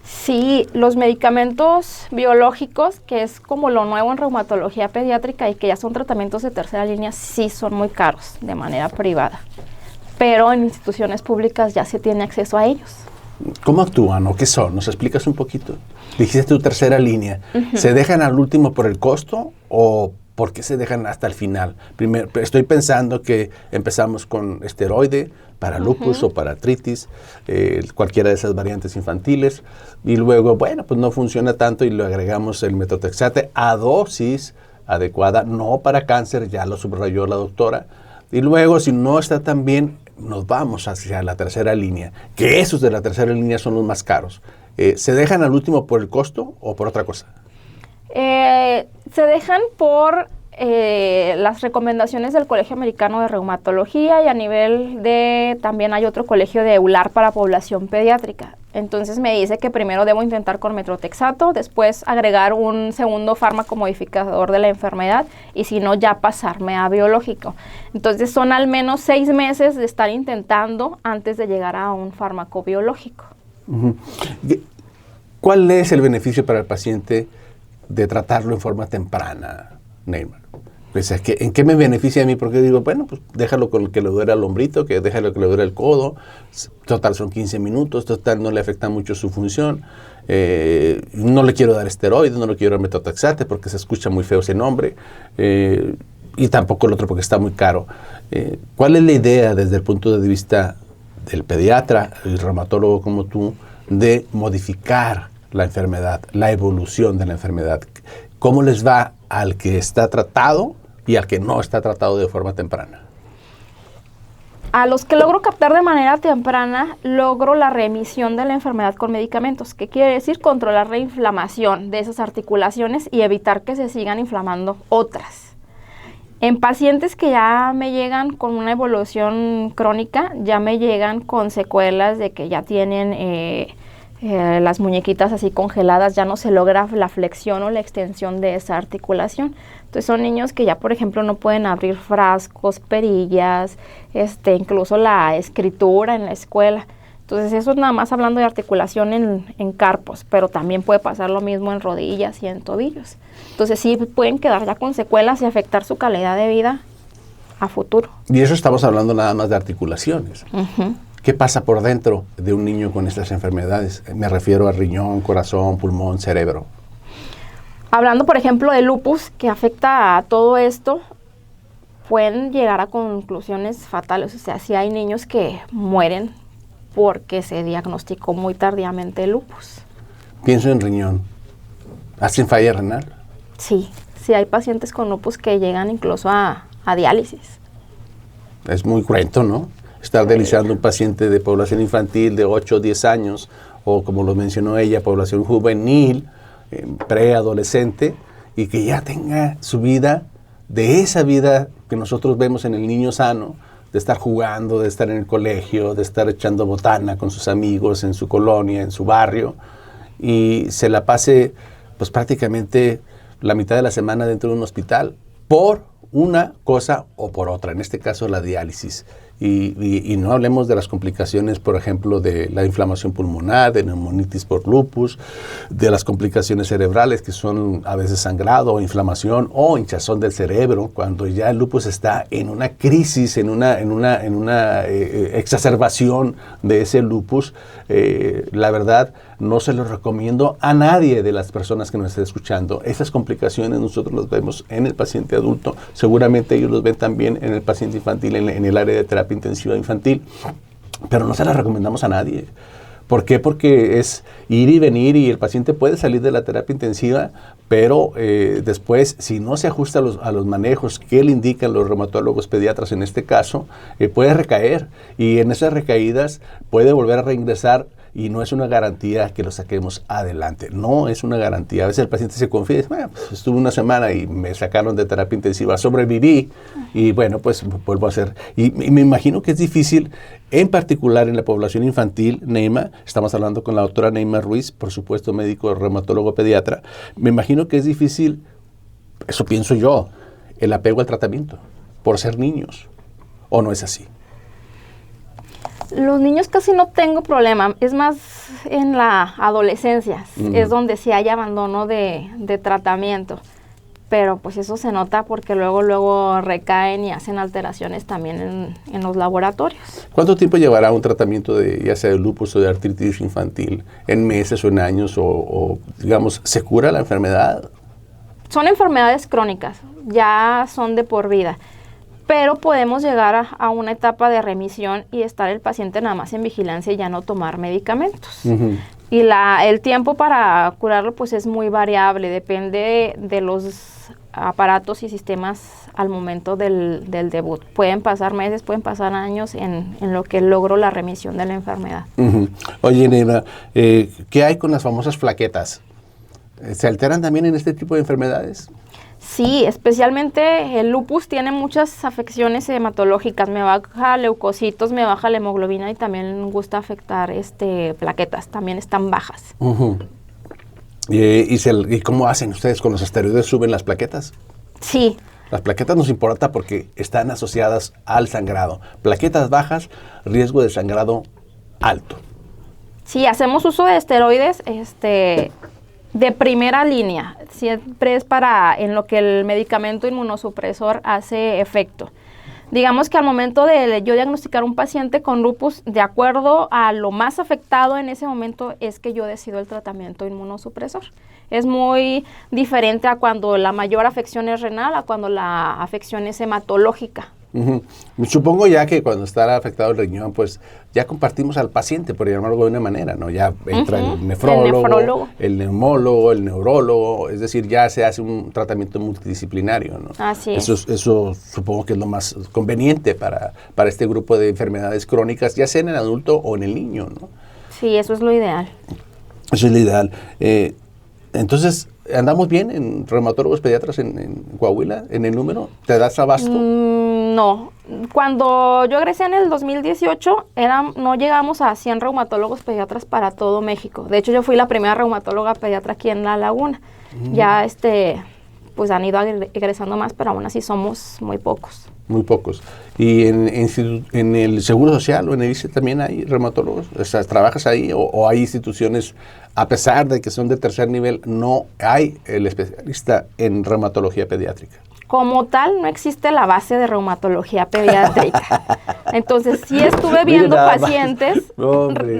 Sí, los medicamentos biológicos, que es como lo nuevo en reumatología pediátrica y que ya son tratamientos de tercera línea, sí son muy caros de manera privada, pero en instituciones públicas ya se tiene acceso a ellos. ¿Cómo actúan o qué son? ¿Nos explicas un poquito? Dijiste tu tercera línea. Uh-huh. ¿Se dejan al último por el costo o por qué se dejan hasta el final? Primero, estoy pensando que empezamos con esteroide para lupus o para artritis, cualquiera de esas variantes infantiles, y luego, bueno, pues no funciona tanto y le agregamos el metotrexate a dosis adecuada, no para cáncer, ya lo subrayó la doctora, y luego, si no está tan bien, nos vamos hacia la tercera línea, que esos de la tercera línea son los más caros. ¿Se dejan al último por el costo o por otra cosa? Se dejan por las recomendaciones del Colegio Americano de Reumatología y a nivel de, también hay otro colegio de EULAR para población pediátrica. Entonces me dice que primero debo intentar con metotrexato, después agregar un segundo fármaco modificador de la enfermedad y si no ya pasarme a biológico. Entonces son al menos 6 meses de estar intentando antes de llegar a un fármaco biológico. Uh-huh. ¿Cuál es el beneficio para el paciente de tratarlo en forma temprana, Neymar? Pues, ¿en qué me beneficia a mí? Porque digo, bueno, pues déjalo con que le duele el hombrito, que déjalo que le duele el codo, total son 15 minutos, total no le afecta mucho su función, no le quiero dar esteroides, no le quiero dar metotrexate porque se escucha muy feo ese nombre, y tampoco el otro porque está muy caro. ¿Cuál es la idea desde el punto de vista del pediatra, el reumatólogo como tú, de modificar la enfermedad, la evolución de la enfermedad? ¿Cómo les va al que está tratado y al que no está tratado de forma temprana? A los que logro captar de manera temprana, logro la remisión de la enfermedad con medicamentos. ¿Qué quiere decir? Controlar la inflamación de esas articulaciones y evitar que se sigan inflamando otras. En pacientes que ya me llegan con una evolución crónica, ya me llegan con secuelas de que ya tienen las muñequitas así congeladas, ya no se logra la flexión o la extensión de esa articulación. Entonces son niños que ya, por ejemplo, no pueden abrir frascos, perillas, incluso la escritura en la escuela. Entonces eso es nada más hablando de articulación en carpos, pero también puede pasar lo mismo en rodillas y en tobillos. Entonces sí pueden quedar ya con secuelas y afectar su calidad de vida a futuro. Y eso estamos hablando nada más de articulaciones. Uh-huh. ¿Qué pasa por dentro de un niño con estas enfermedades? Me refiero a riñón, corazón, pulmón, cerebro. Hablando, por ejemplo, de lupus, que afecta a todo esto, pueden llegar a conclusiones fatales. O sea, sí hay niños que mueren porque se diagnosticó muy tardíamente lupus. Pienso en riñón. ¿Hacen falla renal? Sí, sí hay pacientes con lupus que llegan incluso a diálisis. Es muy cruento, ¿no? Estar dializando un paciente de población infantil de 8 o 10 años, o como lo mencionó ella, población juvenil, preadolescente, y que ya tenga su vida, de esa vida que nosotros vemos en el niño sano, de estar jugando, de estar en el colegio, de estar echando botana con sus amigos en su colonia, en su barrio, y se la pase pues prácticamente la mitad de la semana dentro de un hospital por una cosa o por otra, en este caso la diálisis. Y no hablemos de las complicaciones, por ejemplo, de la inflamación pulmonar, de neumonitis por lupus, de las complicaciones cerebrales que son a veces sangrado o inflamación o hinchazón del cerebro, cuando ya el lupus está en una crisis, en una exacerbación de ese lupus. La verdad, no se lo recomiendo a nadie de las personas que nos estén escuchando. Esas complicaciones nosotros las vemos en el paciente adulto, seguramente ellos los ven también en el paciente infantil, en el área de terapia intensiva infantil, pero no se las recomendamos a nadie. ¿Por qué? Porque es ir y venir y el paciente puede salir de la terapia intensiva, pero después, si no se ajusta a los manejos que le indican los reumatólogos pediatras en este caso, puede recaer y en esas recaídas puede volver a reingresar y no es una garantía que lo saquemos adelante. No es una garantía. A veces el paciente se confía y dice, bueno, pues estuve una semana y me sacaron de terapia intensiva, sobreviví y bueno, pues vuelvo a hacer. Y me imagino que es difícil, en particular en la población infantil, Neima, estamos hablando con la doctora Neima Ruiz, por supuesto médico, reumatólogo, pediatra, me imagino que es difícil, eso pienso yo, el apego al tratamiento, por ser niños, ¿o no es así? Los niños casi no tengo problema, es más en la adolescencia, es donde sí hay abandono de tratamiento, pero pues eso se nota porque luego recaen y hacen alteraciones también en los laboratorios. ¿Cuánto tiempo llevará un tratamiento de ya sea de lupus o de artritis infantil? ¿En meses o en años? O digamos, ¿se cura la enfermedad? Son enfermedades crónicas, ya son de por vida, pero podemos llegar a una etapa de remisión y estar el paciente nada más en vigilancia y ya no tomar medicamentos. Y el tiempo para curarlo pues es muy variable, depende de los aparatos y sistemas al momento del debut. Pueden pasar meses, pueden pasar años en lo que logro la remisión de la enfermedad. Oye, Neima, ¿qué hay con las famosas plaquetas? ¿Se alteran también en este tipo de enfermedades? Sí, especialmente el lupus tiene muchas afecciones hematológicas, me baja leucocitos, me baja la hemoglobina y también gusta afectar plaquetas, también están bajas. ¿Y cómo hacen ustedes con los esteroides? ¿Suben las plaquetas? Sí. Las plaquetas nos importa porque están asociadas al sangrado. Plaquetas bajas, riesgo de sangrado alto. Sí, hacemos uso de esteroides, de primera línea, siempre es en lo que el medicamento inmunosupresor hace efecto. Digamos que al momento de yo diagnosticar un paciente con lupus, de acuerdo a lo más afectado en ese momento, es que yo decido el tratamiento inmunosupresor. Es muy diferente a cuando la mayor afección es renal, a cuando la afección es hematológica. Supongo ya que cuando está afectado el riñón, pues ya compartimos al paciente, por llamarlo de una manera, ¿no? Ya entra el nefrólogo, el neumólogo, el neurólogo, es decir, ya se hace un tratamiento multidisciplinario, ¿no? Así es. Eso supongo que es lo más conveniente para este grupo de enfermedades crónicas, ya sea en el adulto o en el niño, ¿no? Sí, eso es lo ideal. Eso es lo ideal. Entonces, ¿andamos bien en reumatólogos pediatras en Coahuila, en el número? ¿Te das abasto? No. Cuando yo egresé en el 2018, no llegamos a 100 reumatólogos pediatras para todo México. De hecho, yo fui la primera reumatóloga pediatra aquí en La Laguna. Ya, pues han ido egresando más, pero aún así somos muy pocos. Muy pocos. ¿Y en el Seguro Social o en el ISSSTE también hay reumatólogos? O sea, ¿trabajas ahí o hay instituciones, a pesar de que son de tercer nivel, no hay el especialista en reumatología pediátrica? Como tal, no existe la base de reumatología pediátrica. Entonces, sí estuve viendo pacientes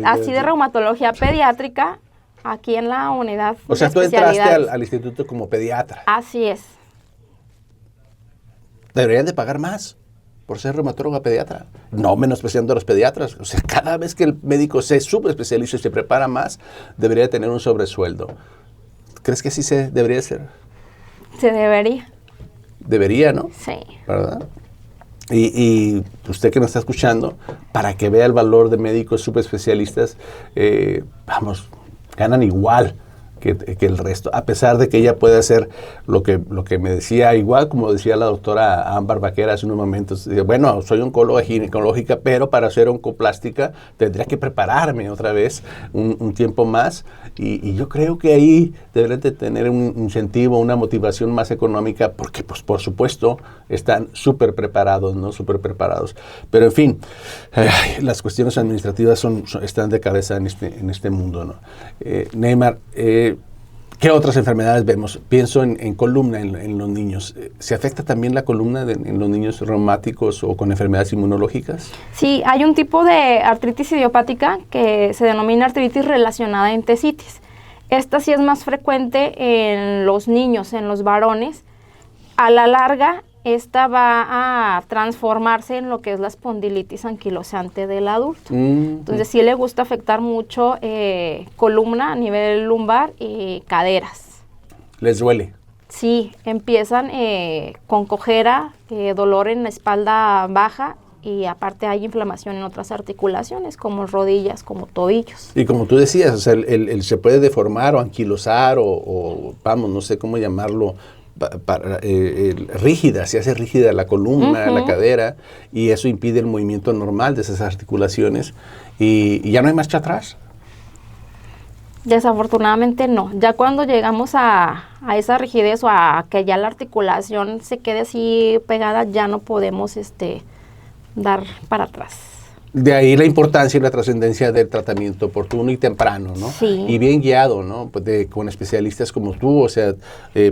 así de reumatología pediátrica aquí en la unidad. O sea, tú entraste al instituto como pediatra. Así es. Deberían de pagar más por ser reumatóloga pediatra, no menospreciando a los pediatras. O sea, cada vez que el médico se subespecializa y se prepara más, debería tener un sobresueldo. ¿Crees que así debería ser? Se debería. Debería, ¿no? Sí. ¿Verdad? Y usted que nos está escuchando, para que vea el valor de médicos subespecialistas, ganan igual que el resto, a pesar de que ella puede hacer lo que me decía, igual como decía la doctora Ámbar Vaquera hace unos momentos, bueno, soy oncóloga ginecológica, pero para hacer oncoplástica tendría que prepararme otra vez un tiempo más, y yo creo que ahí deberían de tener un incentivo, una motivación más económica, porque pues por supuesto están súper preparados, ¿no? Súper preparados. Pero en fin, las cuestiones administrativas están de cabeza en este mundo, ¿no? Neymar, ¿qué otras enfermedades vemos? Pienso en columna en los niños. ¿Se afecta también la columna en los niños reumáticos o con enfermedades inmunológicas? Sí, hay un tipo de artritis idiopática que se denomina artritis relacionada a entesitis. Esta sí es más frecuente en los niños, en los varones. A la larga, esta va a transformarse en lo que es la espondilitis anquilosante del adulto. Entonces sí le gusta afectar mucho columna a nivel lumbar y caderas. ¿Les duele? Sí, empiezan con cojera, dolor en la espalda baja y aparte hay inflamación en otras articulaciones, como rodillas, como tobillos. Y como tú decías, o sea, se puede deformar o anquilosar vamos, no sé cómo llamarlo, rígida, se hace rígida la columna, la cadera, y eso impide el movimiento normal de esas articulaciones, y ya no hay marcha atrás. Desafortunadamente no. Ya cuando llegamos a esa rigidez o a que ya la articulación se quede así pegada, ya no podemos dar para atrás. De ahí la importancia y la trascendencia del tratamiento oportuno y temprano, ¿no? Sí. Y bien guiado, ¿no? Pues con especialistas como tú, o sea,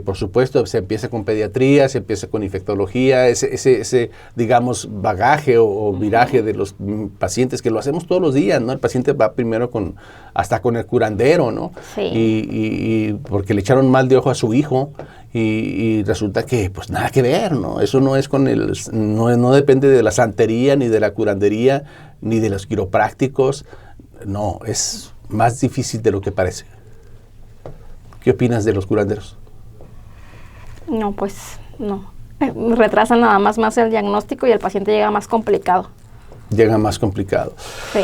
por supuesto, se empieza con pediatría, se empieza con infectología, ese digamos, bagaje o viraje de los pacientes, que lo hacemos todos los días, ¿no? El paciente va primero hasta con el curandero, ¿no? Sí. Y porque le echaron mal de ojo a su hijo, y resulta que, pues, nada que ver, ¿no? Eso no es no depende de la santería, ni de la curandería, ni de los quiroprácticos. No, es más difícil de lo que parece. ¿Qué opinas de los curanderos? No, pues, no. Retrasan nada más el diagnóstico y el paciente llega más complicado. Llega más complicado. Sí.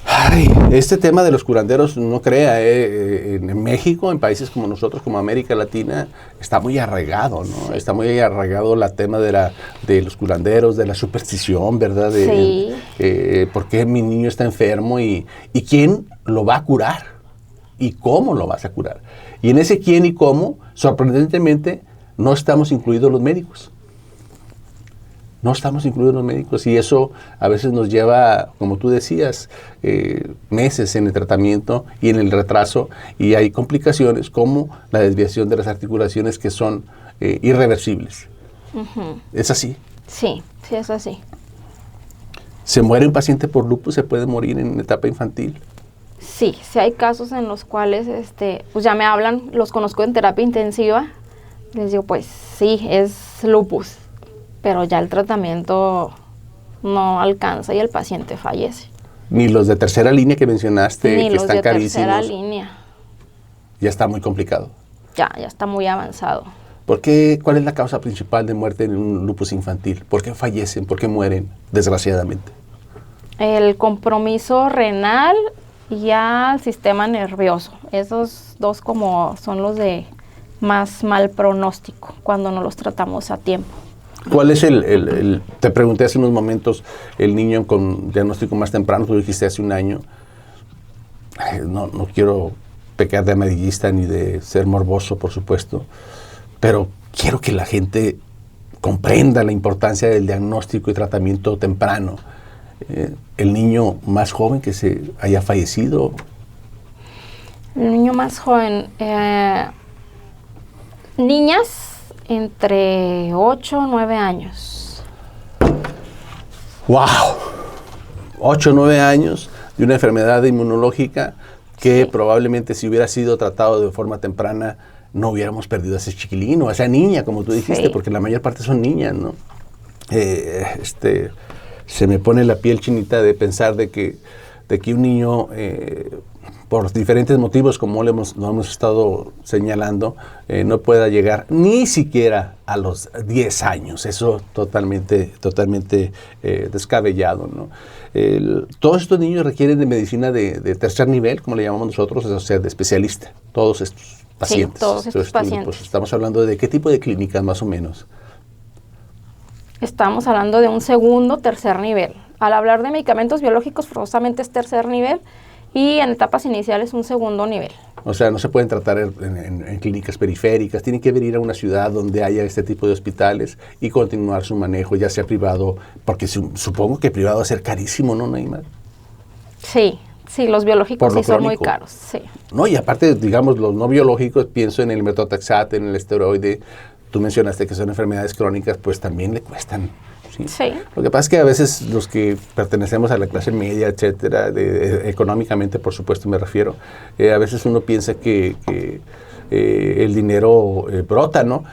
Ay, este tema de los curanderos, no crea, en México, en países como nosotros, como América Latina, está muy arraigado, ¿no? Está muy arraigado el tema de los curanderos, de la superstición, ¿verdad? Sí. ¿Por qué mi niño está enfermo y quién lo va a curar? ¿Y cómo lo vas a curar? Y en ese quién y cómo, sorprendentemente, no estamos incluidos los médicos. No estamos incluidos los médicos, y eso a veces nos lleva, como tú decías, meses en el tratamiento y en el retraso, y hay complicaciones como la desviación de las articulaciones que son irreversibles. ¿Es así? Sí, sí es así. ¿Se muere un paciente por lupus? ¿Se puede morir en etapa infantil? Sí, sí hay casos en los cuales pues ya me hablan, los conozco en terapia intensiva, les digo, pues sí, es lupus, pero ya el tratamiento no alcanza y el paciente fallece. Ni los de tercera línea que mencionaste, Ni que los están de carísimos. tercera línea. Ya está muy complicado. Ya está muy avanzado. ¿Cuál es la causa principal de muerte en un lupus infantil? ¿Por qué fallecen? ¿Por qué mueren, desgraciadamente? El compromiso renal y al sistema nervioso. Esos dos son los de más mal pronóstico cuando no los tratamos a tiempo. ¿Cuál es te pregunté hace unos momentos, el niño con diagnóstico más temprano, tú dijiste hace un año? No quiero pecar de amarillista ni de ser morboso, por supuesto, pero quiero que la gente comprenda la importancia del diagnóstico y tratamiento temprano. El niño más joven que se haya fallecido. El niño más joven, niñas entre 8 o 9 años. ¡Wow! 8 o 9 años de una enfermedad inmunológica que Sí. probablemente, si hubiera sido tratado de forma temprana, no hubiéramos perdido a ese chiquilín o a esa niña, como tú dijiste, Sí. porque la mayor parte son niñas, ¿no? Se me pone la piel chinita de pensar de que un niño, por los diferentes motivos, como lo hemos estado señalando, no pueda llegar ni siquiera a los 10 años. Eso totalmente descabellado, ¿no? Todos estos niños requieren de medicina de tercer nivel, como le llamamos nosotros, o sea, de especialista. Todos estos pacientes. Sí, todos estos pacientes. Grupos. Estamos hablando de qué tipo de clínicas, más o menos. Estamos hablando de un segundo, tercer nivel. Al hablar de medicamentos biológicos, forzosamente es tercer nivel y en etapas iniciales un segundo nivel. O sea, no se pueden tratar en clínicas periféricas, tienen que venir a una ciudad donde haya este tipo de hospitales y continuar su manejo, ya sea privado, porque supongo que privado va a ser carísimo, ¿no, Neymar? Sí, los biológicos sí son muy crónico. caros, sí. No, y aparte, digamos, los no biológicos, pienso en el metotrexato, en el esteroide. Tú mencionaste que son enfermedades crónicas, pues también le cuestan. ¿Sí? Sí. Lo que pasa es que a veces los que pertenecemos a la clase media, etcétera, económicamente, por supuesto me refiero, a veces uno piensa que el dinero brota, ¿no?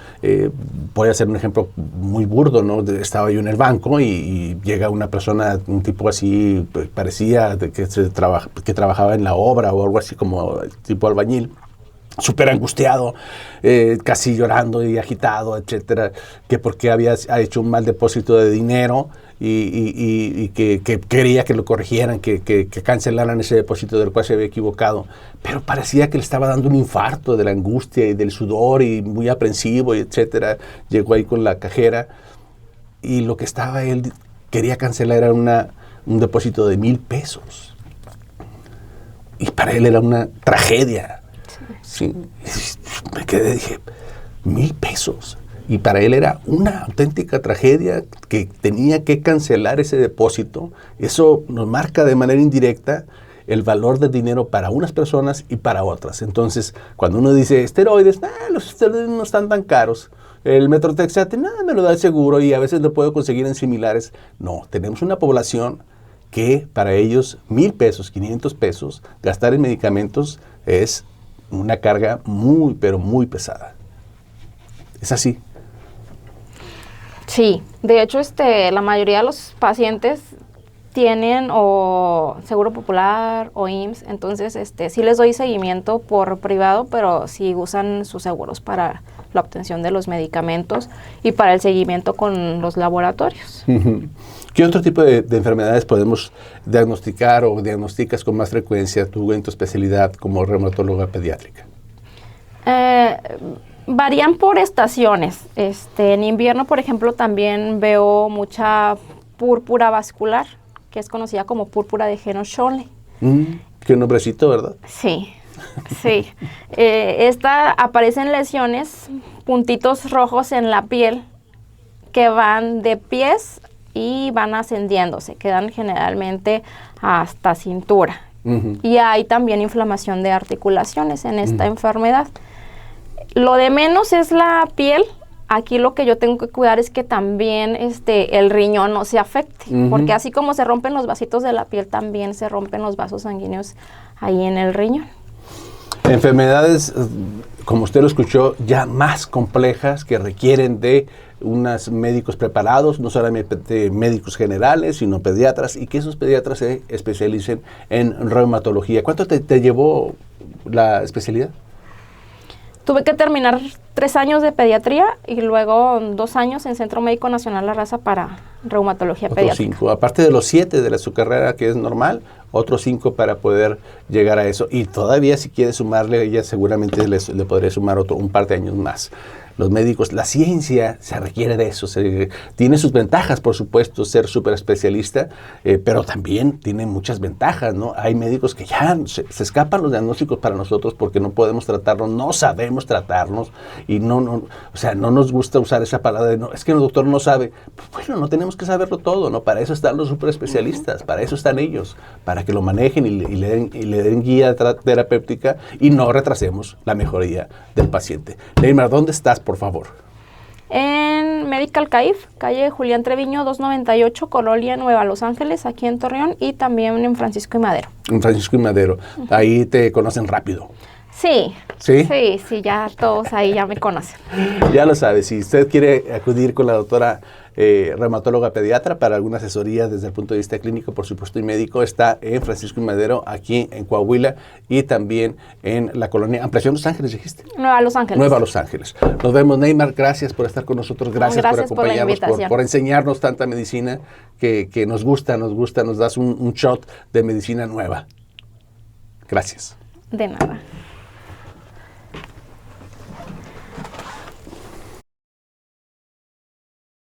Voy a hacer un ejemplo muy burdo, ¿no? Estaba yo en el banco y llega una persona, un tipo así, parecía que trabajaba en la obra o algo así como tipo albañil. súper angustiado, casi llorando y agitado, etcétera, que porque había hecho un mal depósito de dinero y que quería que lo corrigieran, que cancelaran ese depósito del cual se había equivocado, pero parecía que le estaba dando un infarto de la angustia y del sudor y muy aprensivo, y etcétera. Llegó ahí con la cajera y lo que él quería cancelar era un depósito de $1,000 y para él era una tragedia. Sí, me quedé, dije, $1,000. Y para él era una auténtica tragedia que tenía que cancelar ese depósito. Eso nos marca de manera indirecta el valor del dinero para unas personas y para otras. Entonces, cuando uno dice esteroides, los esteroides no están tan caros. El metrotexate, me lo da el seguro y a veces lo puedo conseguir en similares. No, tenemos una población que para ellos $1,000, $500, gastar en medicamentos es una carga muy, pero muy pesada. ¿Es así? Sí, de hecho, la mayoría de los pacientes tienen o Seguro Popular o IMSS, entonces sí les doy seguimiento por privado, pero sí usan sus seguros para la obtención de los medicamentos y para el seguimiento con los laboratorios. ¿Qué otro tipo de enfermedades podemos diagnosticar o diagnosticas con más frecuencia tú en tu especialidad como reumatóloga pediátrica? Varían por estaciones. En invierno, por ejemplo, también veo mucha púrpura vascular, que es conocida como púrpura de Henoch-Schönlein. Qué nombrecito, ¿verdad? Sí, sí. Aparecen lesiones, puntitos rojos en la piel que van de pies y van ascendiendo, se quedan generalmente hasta cintura. Y hay también inflamación de articulaciones en esta enfermedad. Lo de menos es la piel. Aquí lo que yo tengo que cuidar es que también el riñón no se afecte, porque así como se rompen los vasitos de la piel, también se rompen los vasos sanguíneos ahí en el riñón. Enfermedades, como usted lo escuchó, ya más complejas que requieren de unos médicos preparados, no solamente médicos generales, sino pediatras, y que esos pediatras se especialicen en reumatología. ¿Cuánto te llevó la especialidad? Tuve que terminar 3 años de pediatría y luego 2 años en Centro Médico Nacional La Raza para reumatología pediátrica. 5, aparte de los 7 de su carrera que es normal, otros 5 para poder llegar a eso. Y todavía si quiere sumarle, ella seguramente le podría sumar un par de años más. Los médicos, la ciencia se requiere de eso. Tiene sus ventajas, por supuesto, ser súper especialista, pero también tiene muchas ventajas, ¿no? Hay médicos que ya se escapan los diagnósticos para nosotros porque no podemos tratarlos, no sabemos tratarnos y no nos gusta usar esa palabra de, no, es que el doctor no sabe. Pues bueno, no tenemos que saberlo todo, ¿no? Para eso están los súper especialistas, para eso están ellos, para que lo manejen y le den guía terapéutica y no retrasemos la mejoría del paciente. Neymar, ¿dónde estás, por favor? En Medical CAIF, calle Julián Treviño 298, Colonia Nueva Los Ángeles, aquí en Torreón, y también en Francisco y Madero. En Francisco y Madero. Ahí te conocen rápido. Sí. ¿Sí? Sí, ya todos ahí ya me conocen. Ya lo sabe, si usted quiere acudir con la doctora reumatóloga pediatra para alguna asesoría desde el punto de vista clínico, por supuesto, y médico, está en Francisco y Madero, aquí en Coahuila, y también en la colonia Ampliación Los Ángeles, dijiste. Nueva Los Ángeles. Nueva Los Ángeles. Nos vemos, Neymar, gracias por estar con nosotros, gracias por acompañarnos, por enseñarnos tanta medicina que nos gusta, nos das un shot de medicina nueva. Gracias. De nada.